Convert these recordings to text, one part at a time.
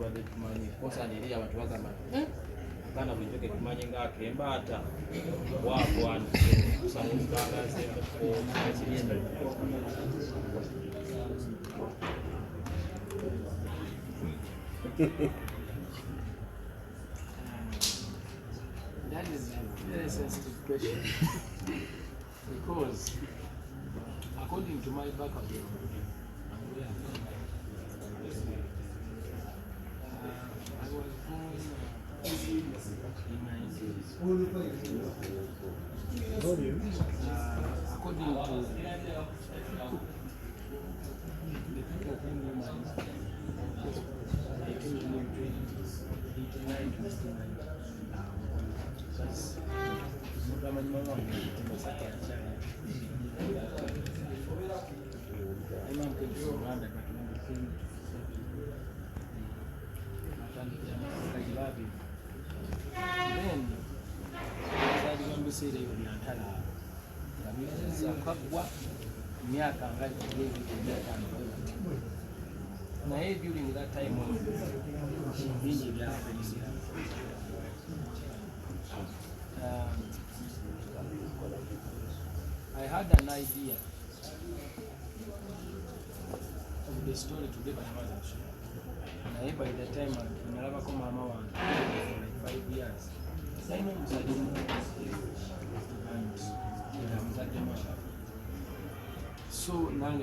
tubadde tumanyi kosana eri abantu bagamba kana bulijjo tumanyi ng'akembata wakwandise kusana okutangazemuko ekirienda That is a very sensitive question because according to my background, I was born in my 90s. According to the people who knew my mother, 89 to 69. During that time I had an idea of the story today by my mother. And by the time I never come mama for like 5 years. And so now I'm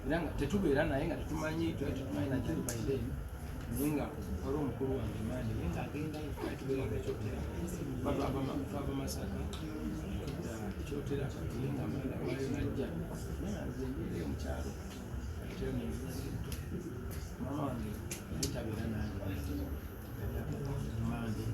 to tetubera naye nga tetumanyi tetumanyi nakiri by then ninga wali omukulu wange mani nga agenda tubeera ekyotera twava Masaka ekyotera nga manda wayo najja nze njire mukyalo mama wange netabeera nange mandi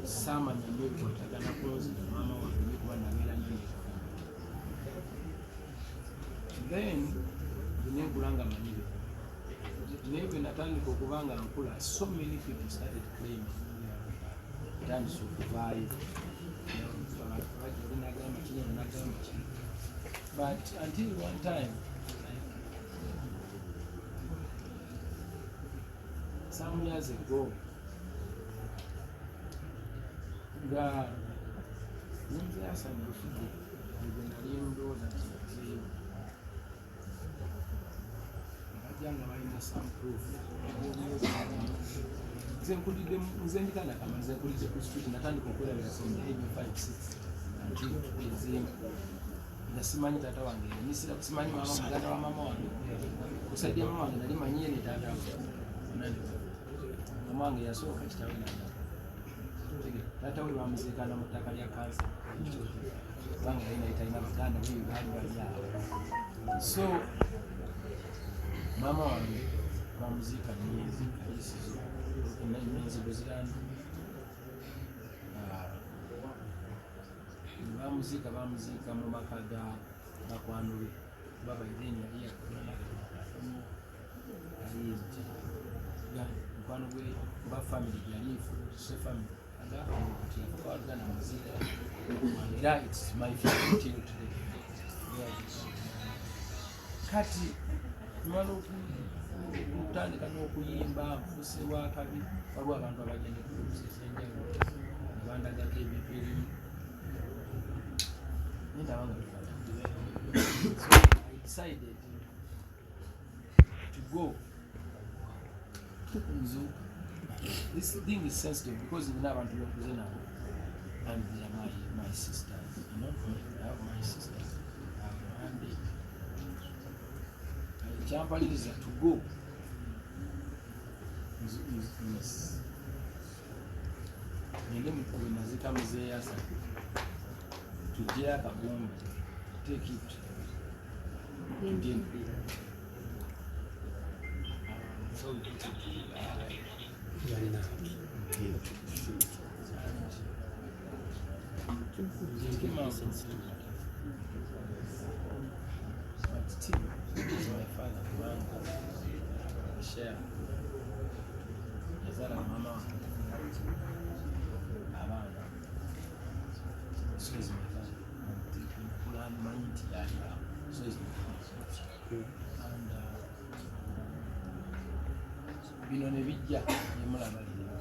sama nyambe kwatagana close mama wange kuba nabeera nyo then nenkulanga manyire naye bwe natandika okubanga nkula so many people started claiming tandisa okuvaayo nagamba kinene nagamba ki but until one time some years ago nga nze asanyufude nze nali ndowooza nti nzeewo bajja nga balina some proof nze ndikandakama nze nkulidde ku street natandika okwerabira from the age of 5-6 until ezemba nga simanyi taata wange nisira simanyi mama muganda wa mama wange kusajja mama wange nali manyiye ne taata mama wange yasooka kitawe nanda taata we bamuziikana mu ttaka lya kansa kubanga yali naye talina baganda be baali bali awo so mama wange bamuziika myezi ayisizo emyezi bwezirandu bamuziika mu maka ga bakwanule baba then yali mukwano gwe ba family yali se family era it's my favorite till today. Kati mwalo kutandika n'okuyimba mfuse wa kabi waliwo abantu abagenda kulusisa enjawulo bandagako ebipiri nendabanga so I decided to go nzuka. This thing is sensitive because you have to represent them, and they are my sisters. You know, I have my sisters. I have Andy. And the champion is to go. Take it. Again. So but still, is my father, share. Yazala mama, and bino ne bijja ne mulabalira.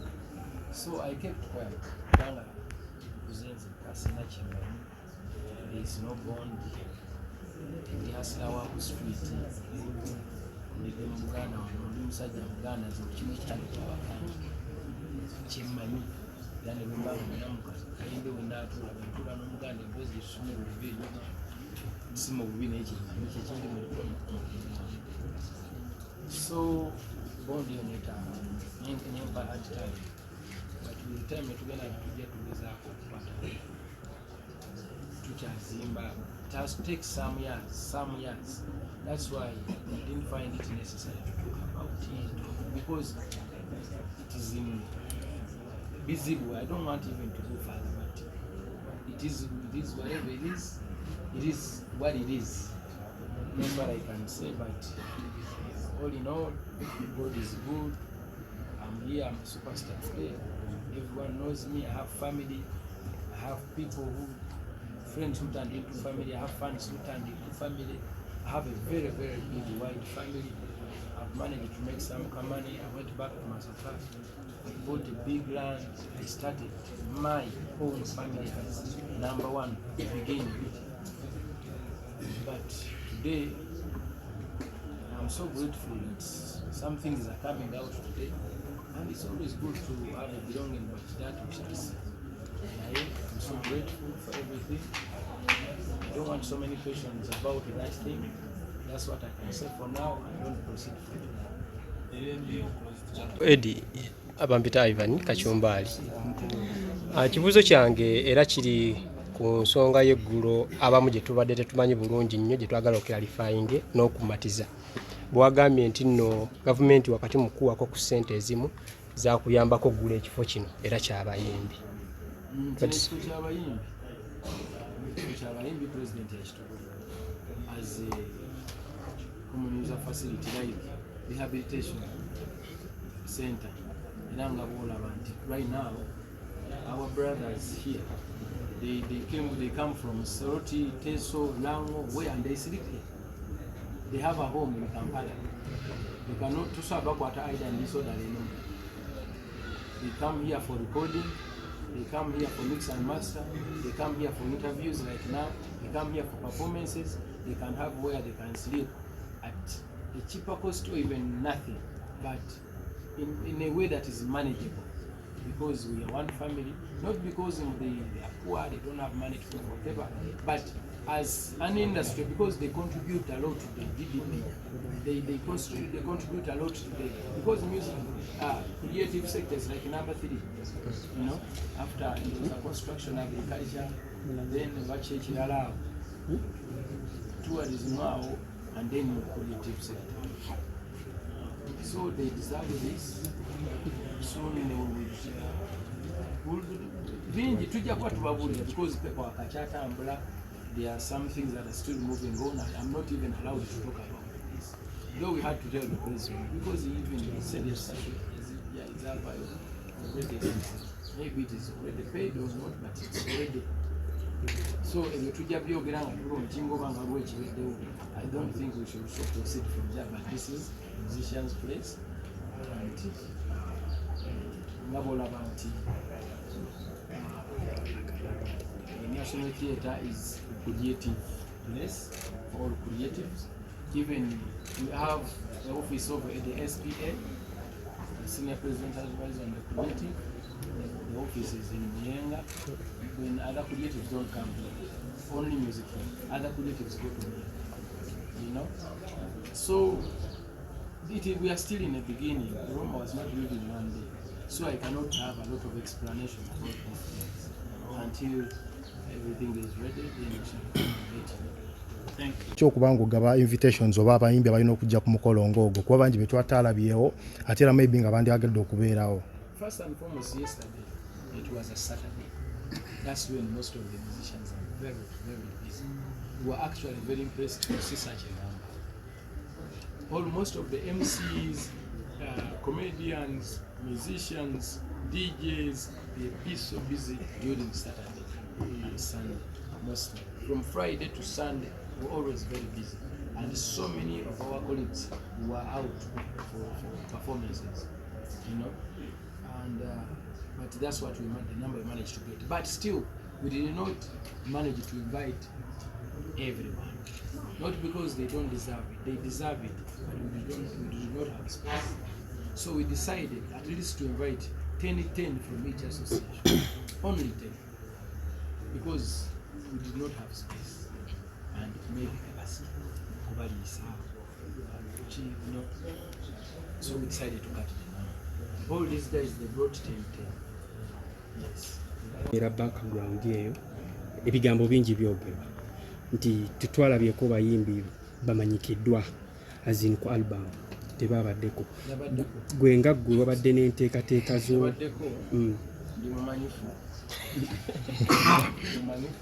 So I kept quiet. Kubanga kuzenze kasina kyemmanyi. There is no bond. Ndi hasila wa ku street. Ndide mu Buganda wano, ndi musajja Buganda zo kimu kyali kyabakandi. Kyemmanyi. Era ne bwe mbanga munnamukazi kayimbe we ndaatuula bentula n'Omuganda emboozi tusome bubi enyuma. Si mu bubi naye kyemmanyi kyekindi mu so bondi oneta nyemba hard time. But with time netugenda tujja tugezaako okukwata tukyazimba. It has to take some years. That's why I didn't find it necessary to talk about it, because it is visible. I don't want even to go further, but it is whatever it is. It is what it is. That's what I can say. But all in all, God is good. I'm here. I'm a superstar today. Everyone knows me. I have family. I have people friends who turned into family. I have fans who turned into family. I have a very, very big, wide family. I've managed to make some money. I went back to Masaka. I bought a big land. I started my own family as number one to begin with. But today, I'm so grateful that some things are coming out today. And it's always good to have a belonging, but that we shall see. I'm so grateful for everything. I don't want so many questions about that thing. That's what I can say for now. I don't proceed further. Eddy, abampita Ivan Kachumbali. Kibuzo kyange era kiri ku nsonga y'eggulo abamu gye tubadde tetumanyi bulungi nnyo gye twagala okuklarifyinge n'okumatiza. Bwagambye nti nno gavumenti wakati mu kuwako ku ssente ezimu zaakuyambako oggula ekifo kino era kyabayimbi. Kyabayimbi president yakitubuulira as a common user facility like rehabilitation center. Era nga bw'olaba nti right now our brothers here they come from Soroti, Teso, Lango, where and they sleep here. They have a home in Kampala. They cannot to serve what either and disorder anymore. They come here for recording, they come here for mix and master, they come here for interviews like now, they come here for performances, they can have where they can sleep at a cheaper cost or even nothing, but in a way that is manageable. Because we are one family, not because they are poor, they don't have money to whatever, but as an industry, because they contribute a lot to the GDP, they contribute a lot to the, because music, creative sectors like number 3, you know, after construction, agriculture, then vachechirala, tourism now, and then creative sector. So they deserve this. Soon they will bingi tujja kuba tubabuulira because people akakyatambula. There are some things that are still moving on. I'm not even allowed to talk about this. Though we had to tell the president because he even said it's already, maybe it is already paid or not, but it's already. So I don't think we should also proceed from there, but this is musician's place. And the National Theatre is a creative place for all creatives. Even we have the office of the SPA, the Senior President Advisor on the Creative. The office is in Myenga. When other creatives don't come here, only music here. Other creatives go to Myenga. You know? So we are still in the beginning. Rome was not built in one day. So I cannot have a lot of explanation about these things until everything is ready, then we shall get it. Thank you. Kyokubanga ogaba invitations oba abayimbi abalina okujja ku mukolo ng'ogwo kuba bangi be twataalabyewo ate era maybe nga bandyagadde okubeerawo. First and foremost, yesterday it was a Saturday. That's when most of the musicians are very, very busy. We were actually very impressed to see such a number. Most of the MCs, comedians, musicians, DJs, they'll be so busy during Saturday and Sunday, mostly. From Friday to Sunday, we're always very busy. and so many of our colleagues were out for performances, you know, and but that's what the number we managed to get. But still, we did not manage to invite everyone, not because they don't deserve it. They deserve it, but we did not have space. So we decided at least to invite 10 from each association, only 10, because we did not have space and maybe capacity. So we decided to cut it down. All these guys, they brought 10. Yes. Era background eyo ebigambo bingi byogerwa nti tutwalabyeko bayimbi bamanyikiddwa azin ku album tebabaddeko gwe nga ggwe wabadde n'enteekateeka zo ndi mumanyifu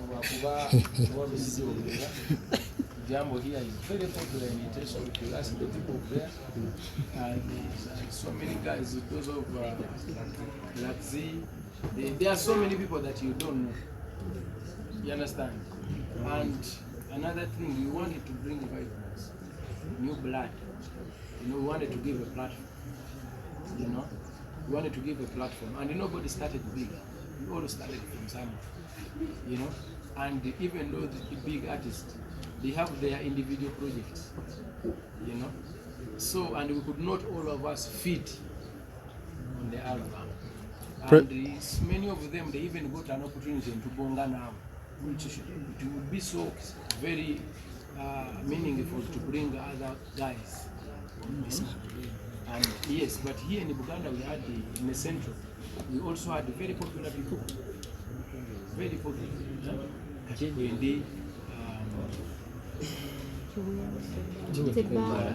lwakuba wabiziogera Jambo here is very popular in intention to ask the people there, and so many guys because of Laxi. There are so many people that you don't know. You understand? And another thing, we wanted to bring vibrance, new blood. You know, we wanted to give a platform. You know, we wanted to give a platform, and nobody started big. We all started from somewhere. You know, and even though the big artists, they have their individual projects, you know. So, and we could not all of us fit on the album. And many of them, they even got an opportunity to Bonga now, which it would be so very meaningful to bring other guys. And yes, but here in Buganda, we had in the central, we also had very popular people. Very popular.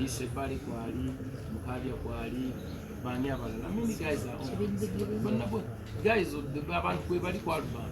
Sebali kwali, Mukabya kwali, Bani abalala. Many guys are on. Guys, the abantu kwe bali kwa album.